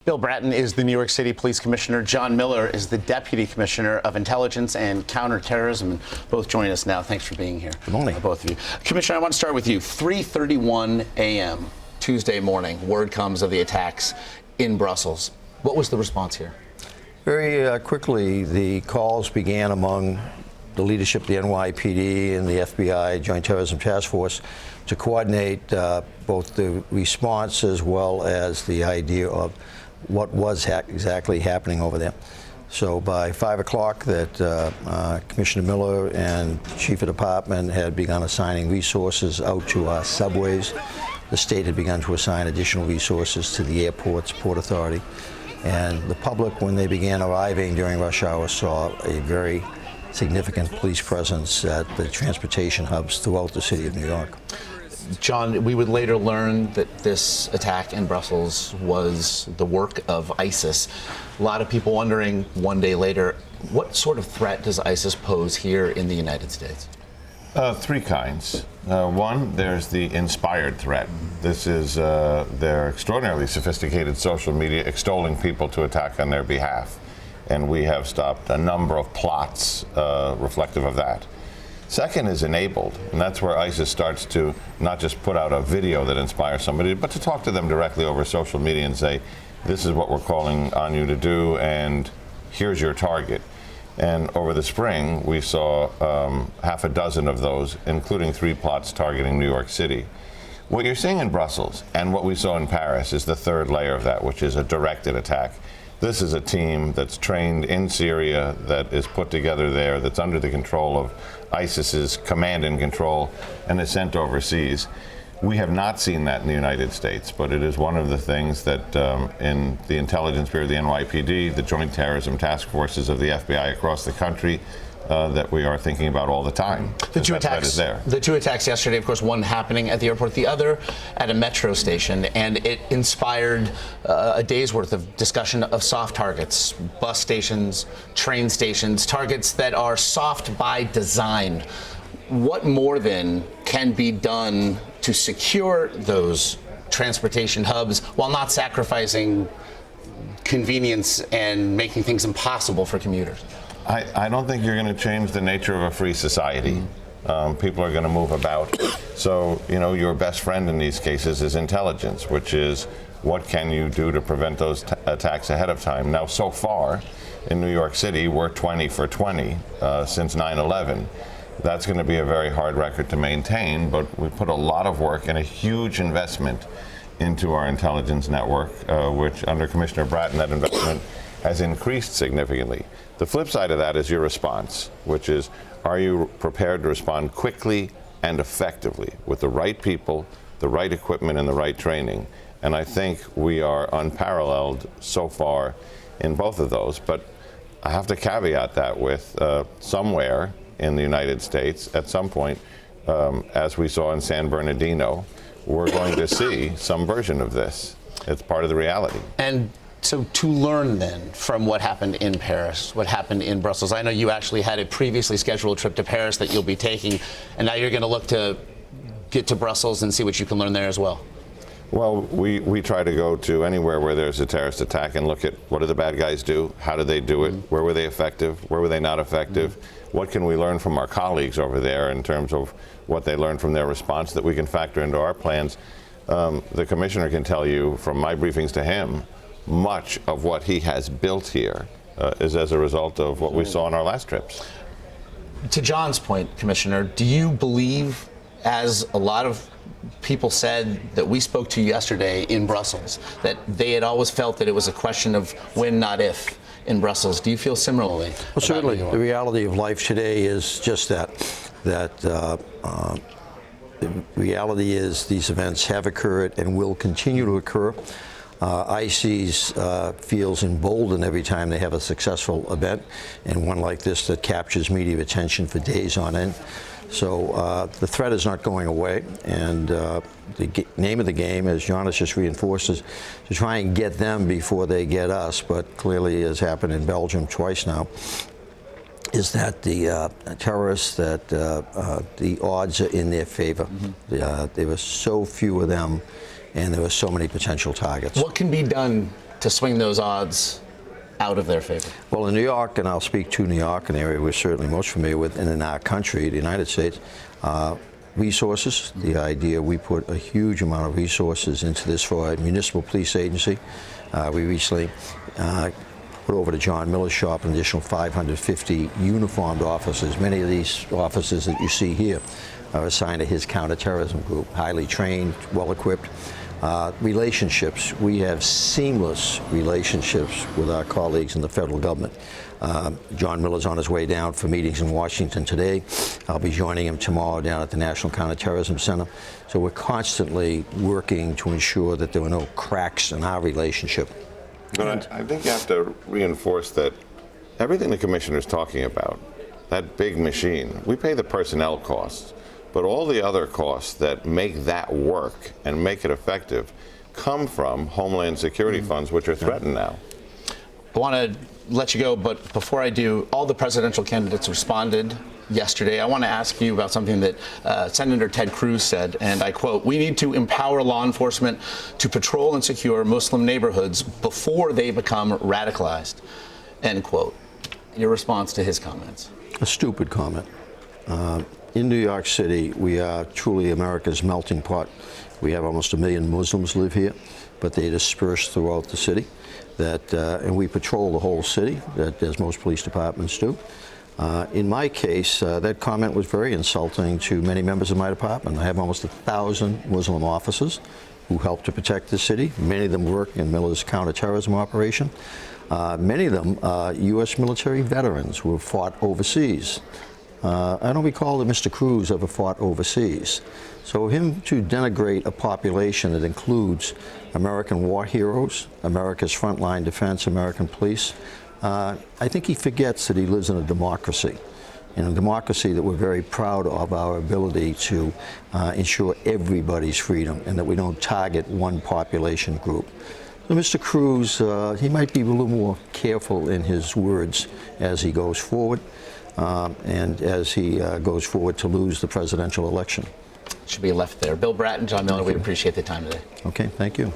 Bill Bratton is the New York City Police Commissioner. John Miller is the Deputy Commissioner of Intelligence and Counterterrorism. And both join us now. Thanks for being here. Good morning. Both of you. Commissioner, I want to start with you. 3:31 a.m. Tuesday morning, word comes of the attacks in Brussels. What was the response here? Very quickly, the calls began among the leadership of the NYPD and the FBI Joint Terrorism Task Force to coordinate both the response as well as the idea of what was exactly happening over there. So by 5 o'clock, that Commissioner Miller and Chief of Department had begun assigning resources out to our subways. The state had begun to assign additional resources to the airports, Port Authority. And the public, when they began arriving during rush hour, saw a very significant police presence at the transportation hubs throughout the city of New York. John, we would later learn that this attack in Brussels was the work of ISIS. A lot of people wondering one day later, what sort of threat does ISIS pose here in the United States? Three kinds. One, there's the inspired threat. This is their extraordinarily sophisticated social media extolling people to attack on their behalf. And we have stopped a number of plots reflective of that. Second is enabled, and that's where ISIS starts to not just put out a video that inspires somebody, but to talk to them directly over social media and say, this is what we're calling on you to do, and here's your target. And over the spring, we saw half a dozen of those, including 3 plots targeting New York City. What you're seeing in Brussels and what we saw in Paris is the third layer of that, which is a directed attack. This is a team that's trained in Syria, that is put together there, that's under the control of ISIS's command and control, and is sent overseas. We have not seen that in the United States, but it is one of the things that in the intelligence bureau, the NYPD, the Joint Terrorism Task Forces of the FBI across the country, that we are thinking about all the time. The two attacks yesterday, of course, one happening at the airport, the other at a metro station, and it inspired a day's worth of discussion of soft targets, bus stations, train stations, targets that are soft by design. What more then can be done to secure those transportation hubs while not sacrificing convenience and making things impossible for commuters? I don't think you're going to change the nature of a free society. People are going to move about. So, you know, your best friend in these cases is intelligence, which is what can you do to prevent those attacks ahead of time. Now, so far in New York City, we're 20 for 20 since 9/11. That's going to be a very hard record to maintain, but we put a lot of work and a huge investment into our intelligence network, which under Commissioner Bratton, that investment has increased significantly. The flip side of that is your response, which is, are you prepared to respond quickly and effectively with the right people, the right equipment, and the right training? And I think we are unparalleled so far in both of those. But I have to caveat that with somewhere in the United States, at some point, as we saw in San Bernardino, we're going to see some version of this. It's part of the reality. And so to learn then from what happened in Paris, what happened in Brussels, I know you actually had a previously scheduled trip to Paris that you'll be taking, and now you're going to look to get to Brussels and see what you can learn there as well. Well, we try to go to anywhere where there's a terrorist attack and look at what do the bad guys do, how did they do it, where were they effective, where were they not effective, what can we learn from our colleagues over there in terms of what they learned from their response that we can factor into our plans. The commissioner can tell you from my briefings to him, much of what he has built here is as a result of what we saw on our last trips. To John's point, Commissioner, do you believe, as a lot of people said that we spoke to yesterday in Brussels, that they had always felt that it was a question of when, not if, in Brussels? Do you feel similarly? Well, certainly. The reality of life today is just that the reality is these events have occurred and will continue to occur. ICES feels emboldened every time they have a successful event, and one like this that captures media attention for days on end. So the threat is not going away, and the name of the game, as John has just reinforced, is to try and get them before they get us. But clearly, as happened in Belgium twice now, is that the terrorists, that the odds are in their favor. There were so few of them, and there were so many potential targets. What can be done to swing those odds out of their favor? Well, in New York, and I'll speak to New York, an area we're certainly most familiar with, and in our country, the United States, resources, the idea we put a huge amount of resources into this for a municipal police agency. We recently put over to John Miller's shop an additional 550 uniformed officers. Many of these officers that you see here are assigned to his counterterrorism group, highly trained, well-equipped. Relationships, we have seamless relationships with our colleagues in the federal government. John Miller's on his way down for meetings in Washington today. I'll be joining him tomorrow down at the National Counterterrorism Center. So we're constantly working to ensure that there are no cracks in our relationship. But I think you have to reinforce that everything the commissioner's talking about, that big machine, we pay the personnel costs, but all the other costs that make that work and make it effective come from Homeland Security funds, which are threatened now. I want to let you go, but before I do, all the presidential candidates responded yesterday. I want to ask you about something that Senator Ted Cruz said, and I quote, "We need to empower law enforcement to patrol and secure Muslim neighborhoods before they become radicalized," end quote. Your response to his comments? A stupid comment. In New York City, we are truly America's melting pot. We have almost 1 million Muslims live here, but they disperse throughout the city. And we patrol the whole city, as most police departments do. In my case, that comment was very insulting to many members of my department. I have almost 1,000 Muslim officers who help to protect the city. Many of them work in Miller's counterterrorism operation. Many of them U.S. military veterans who have fought overseas. I don't recall that Mr. Cruz ever fought overseas. So him to denigrate a population that includes American war heroes, America's frontline defense, American police, I think he forgets that he lives in a democracy. In a democracy that we're very proud of our ability to ensure everybody's freedom and that we don't target one population group. So Mr. Cruz, he might be a little more careful in his words as he goes forward. And as he goes forward to lose the presidential election. Should be left there. Bill Bratton, John Miller, we appreciate the time today. Okay, thank you.